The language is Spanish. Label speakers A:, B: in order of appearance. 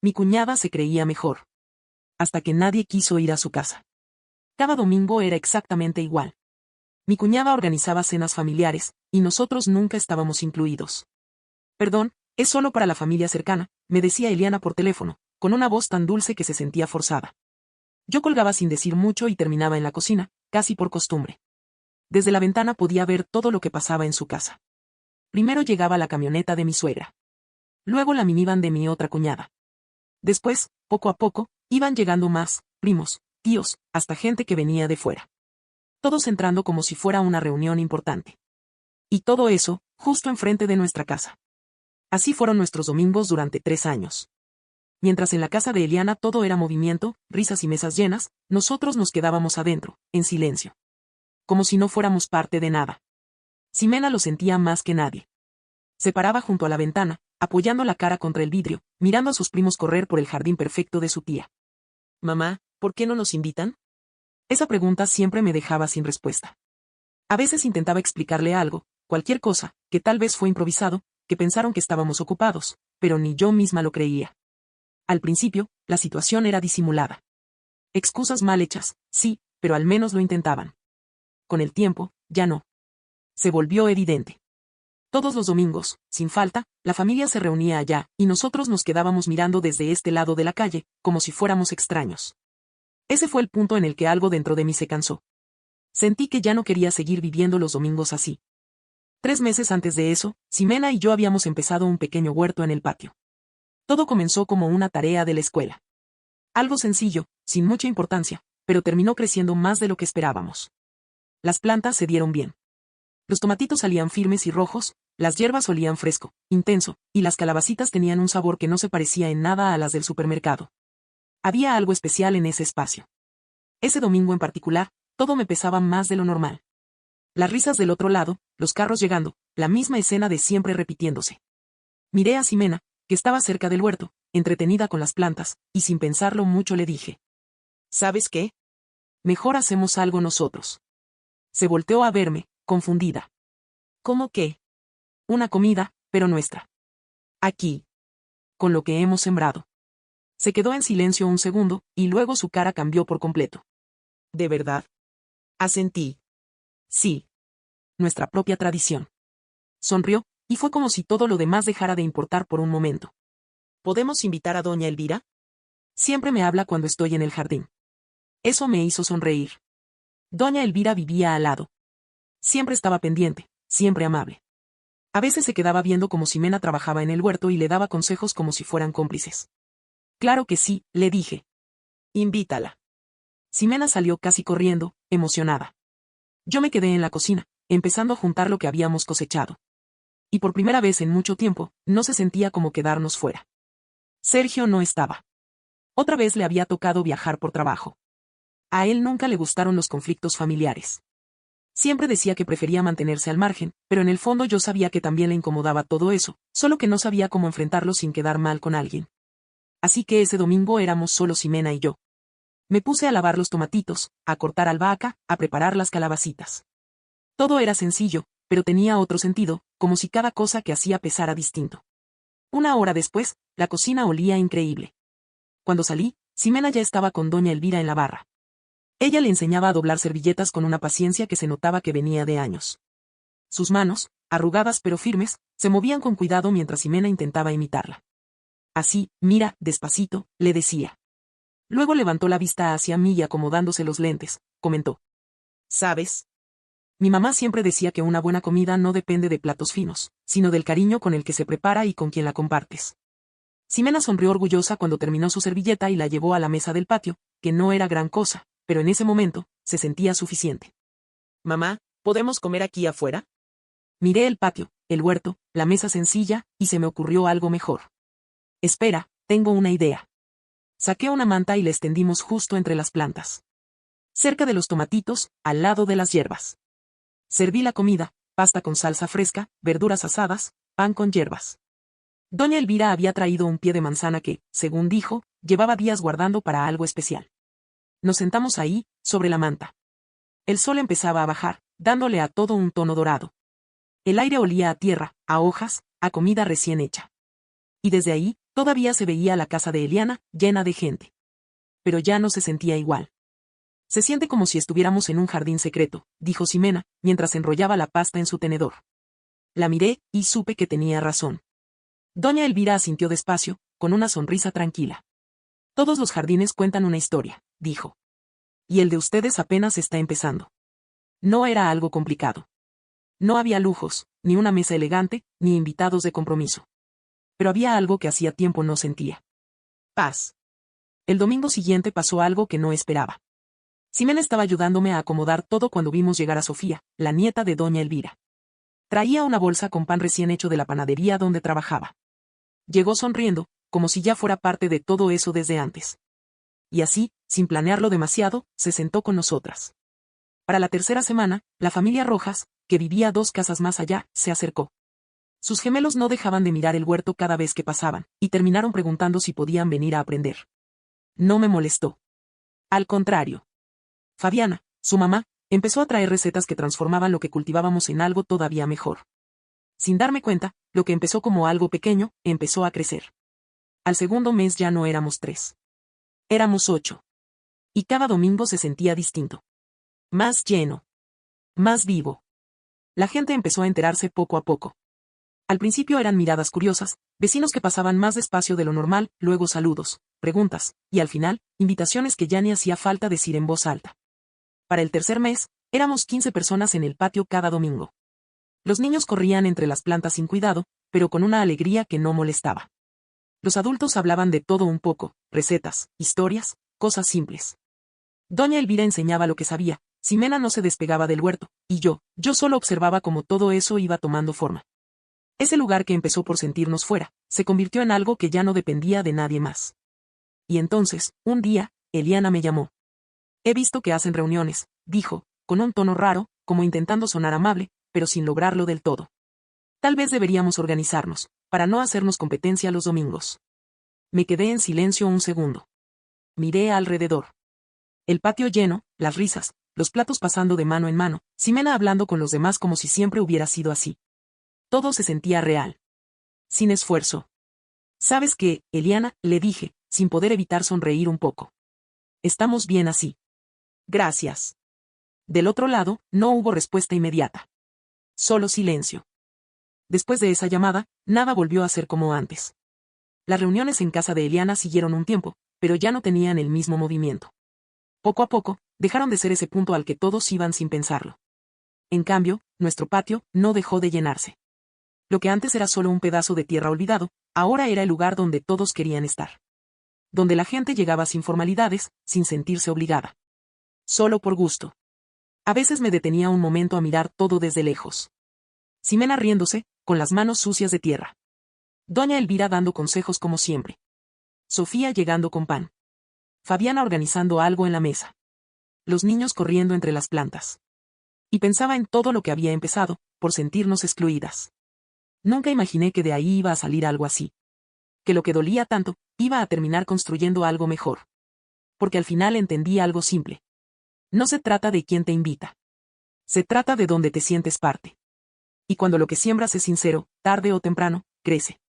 A: Mi cuñada se creía mejor. Hasta que nadie quiso ir a su casa. Cada domingo era exactamente igual. Mi cuñada organizaba cenas familiares, y nosotros nunca estábamos incluidos. Perdón, es solo para la familia cercana, me decía Eliana por teléfono, con una voz tan dulce que se sentía forzada. Yo colgaba sin decir mucho y terminaba en la cocina, casi por costumbre. Desde la ventana podía ver todo lo que pasaba en su casa. Primero llegaba la camioneta de mi suegra. Luego la minivan de mi otra cuñada. Después, poco a poco, iban llegando más, primos, tíos, hasta gente que venía de fuera. Todos entrando como si fuera una reunión importante. Y todo eso, justo enfrente de nuestra casa. Así fueron nuestros domingos durante 3 años. Mientras en la casa de Eliana todo era movimiento, risas y mesas llenas, nosotros nos quedábamos adentro, en silencio. Como si no fuéramos parte de nada. Ximena lo sentía más que nadie. Se paraba junto a la ventana, apoyando la cara contra el vidrio, mirando a sus primos correr por el jardín perfecto de su tía. Mamá, ¿por qué no nos invitan? Esa pregunta siempre me dejaba sin respuesta. A veces intentaba explicarle algo, cualquier cosa, que tal vez fue improvisado, que pensaron que estábamos ocupados, pero ni yo misma lo creía. Al principio, la situación era disimulada. Excusas mal hechas, sí, pero al menos lo intentaban. Con el tiempo, ya no. Se volvió evidente. Todos los domingos, sin falta, la familia se reunía allá, y nosotros nos quedábamos mirando desde este lado de la calle, como si fuéramos extraños. Ese fue el punto en el que algo dentro de mí se cansó. Sentí que ya no quería seguir viviendo los domingos así. 3 meses antes de eso, Ximena y yo habíamos empezado un pequeño huerto en el patio. Todo comenzó como una tarea de la escuela. Algo sencillo, sin mucha importancia, pero terminó creciendo más de lo que esperábamos. Las plantas se dieron bien. Los tomatitos salían firmes y rojos, las hierbas olían fresco, intenso, y las calabacitas tenían un sabor que no se parecía en nada a las del supermercado. Había algo especial en ese espacio. Ese domingo en particular, todo me pesaba más de lo normal. Las risas del otro lado, los carros llegando, la misma escena de siempre repitiéndose. Miré a Ximena, que estaba cerca del huerto, entretenida con las plantas, y sin pensarlo mucho le dije: ¿sabes qué? Mejor hacemos algo nosotros. Se volteó a verme, confundida. ¿Cómo qué? Una comida, pero nuestra. Aquí. Con lo que hemos sembrado. Se quedó en silencio un segundo, y luego su cara cambió por completo. ¿De verdad? Asentí. Sí. Nuestra propia tradición. Sonrió, y fue como si todo lo demás dejara de importar por un momento. ¿Podemos invitar a doña Elvira? Siempre me habla cuando estoy en el jardín. Eso me hizo sonreír. Doña Elvira vivía al lado. Siempre estaba pendiente, siempre amable. A veces se quedaba viendo cómo Ximena trabajaba en el huerto y le daba consejos como si fueran cómplices. Claro que sí, le dije. Invítala. Ximena salió casi corriendo, emocionada. Yo me quedé en la cocina, empezando a juntar lo que habíamos cosechado. Y por primera vez en mucho tiempo, no se sentía como quedarnos fuera. Sergio no estaba. Otra vez le había tocado viajar por trabajo. A él nunca le gustaron los conflictos familiares. Siempre decía que prefería mantenerse al margen, pero en el fondo yo sabía que también le incomodaba todo eso, solo que no sabía cómo enfrentarlo sin quedar mal con alguien. Así que ese domingo éramos solo Ximena y yo. Me puse a lavar los tomatitos, a cortar albahaca, a preparar las calabacitas. Todo era sencillo, pero tenía otro sentido, como si cada cosa que hacía pesara distinto. 1 hora después, la cocina olía increíble. Cuando salí, Ximena ya estaba con doña Elvira en la barra. Ella le enseñaba a doblar servilletas con una paciencia que se notaba que venía de años. Sus manos, arrugadas pero firmes, se movían con cuidado mientras Ximena intentaba imitarla. Así, mira, despacito, le decía. Luego levantó la vista hacia mí y acomodándose los lentes, comentó: ¿sabes? Mi mamá siempre decía que una buena comida no depende de platos finos, sino del cariño con el que se prepara y con quien la compartes. Ximena sonrió orgullosa cuando terminó su servilleta y la llevó a la mesa del patio, que no era gran cosa, pero en ese momento, se sentía suficiente. Mamá, ¿podemos comer aquí afuera? Miré el patio, el huerto, la mesa sencilla, y se me ocurrió algo mejor. Espera, tengo una idea. Saqué una manta y la extendimos justo entre las plantas. Cerca de los tomatitos, al lado de las hierbas. Serví la comida, pasta con salsa fresca, verduras asadas, pan con hierbas. Doña Elvira había traído un pie de manzana que, según dijo, llevaba días guardando para algo especial. Nos sentamos ahí, sobre la manta. El sol empezaba a bajar, dándole a todo un tono dorado. El aire olía a tierra, a hojas, a comida recién hecha. Y desde ahí, Todavía se veía la casa de Eliana, llena de gente. Pero ya no se sentía igual. Se siente como si estuviéramos en un jardín secreto, dijo Ximena, mientras enrollaba la pasta en su tenedor. La miré, y supe que tenía razón. Doña Elvira asintió despacio, con una sonrisa tranquila. Todos los jardines cuentan una historia, dijo. Y el de ustedes apenas está empezando. No era algo complicado. No había lujos, ni una mesa elegante, ni invitados de compromiso. Pero había algo que hacía tiempo no sentía. Paz. El domingo siguiente pasó algo que no esperaba. Ximena estaba ayudándome a acomodar todo cuando vimos llegar a Sofía, la nieta de doña Elvira. Traía una bolsa con pan recién hecho de la panadería donde trabajaba. Llegó sonriendo, como si ya fuera parte de todo eso desde antes. Y así, sin planearlo demasiado, se sentó con nosotras. Para la tercera semana, la familia Rojas, que vivía 2 casas más allá, se acercó. Sus gemelos no dejaban de mirar el huerto cada vez que pasaban, y terminaron preguntando si podían venir a aprender. No me molestó. Al contrario. Fabiana, su mamá, empezó a traer recetas que transformaban lo que cultivábamos en algo todavía mejor. Sin darme cuenta, lo que empezó como algo pequeño, empezó a crecer. Al segundo mes ya no éramos 3. Éramos 8. Y cada domingo se sentía distinto. Más lleno. Más vivo. La gente empezó a enterarse poco a poco. Al principio eran miradas curiosas, vecinos que pasaban más despacio de lo normal, luego saludos, preguntas, y al final, invitaciones que ya ni hacía falta decir en voz alta. Para el tercer mes, éramos 15 personas en el patio cada domingo. Los niños corrían entre las plantas sin cuidado, pero con una alegría que no molestaba. Los adultos hablaban de todo un poco, recetas, historias, cosas simples. Doña Elvira enseñaba lo que sabía, Ximena no se despegaba del huerto, y yo solo observaba cómo todo eso iba tomando forma. Ese lugar que empezó por sentirnos fuera, se convirtió en algo que ya no dependía de nadie más. Y entonces, un día, Eliana me llamó. He visto que hacen reuniones, dijo, con un tono raro, como intentando sonar amable, pero sin lograrlo del todo. Tal vez deberíamos organizarnos, para no hacernos competencia los domingos. Me quedé en silencio un segundo. Miré alrededor. El patio lleno, las risas, los platos pasando de mano en mano, Ximena hablando con los demás como si siempre hubiera sido así. Todo se sentía real. Sin esfuerzo. ¿Sabes qué, Eliana?, le dije, sin poder evitar sonreír un poco. Estamos bien así. Gracias. Del otro lado, no hubo respuesta inmediata. Solo silencio. Después de esa llamada, nada volvió a ser como antes. Las reuniones en casa de Eliana siguieron un tiempo, pero ya no tenían el mismo movimiento. Poco a poco, dejaron de ser ese punto al que todos iban sin pensarlo. En cambio, nuestro patio no dejó de llenarse. Lo que antes era solo un pedazo de tierra olvidado, ahora era el lugar donde todos querían estar. Donde la gente llegaba sin formalidades, sin sentirse obligada. Solo por gusto. A veces me detenía un momento a mirar todo desde lejos. Ximena riéndose, con las manos sucias de tierra. Doña Elvira dando consejos como siempre. Sofía llegando con pan. Fabiana organizando algo en la mesa. Los niños corriendo entre las plantas. Y pensaba en todo lo que había empezado, por sentirnos excluidas. Nunca imaginé que de ahí iba a salir algo así. Que lo que dolía tanto, iba a terminar construyendo algo mejor. Porque al final entendí algo simple. No se trata de quién te invita. Se trata de dónde te sientes parte. Y cuando lo que siembras es sincero, tarde o temprano, crece.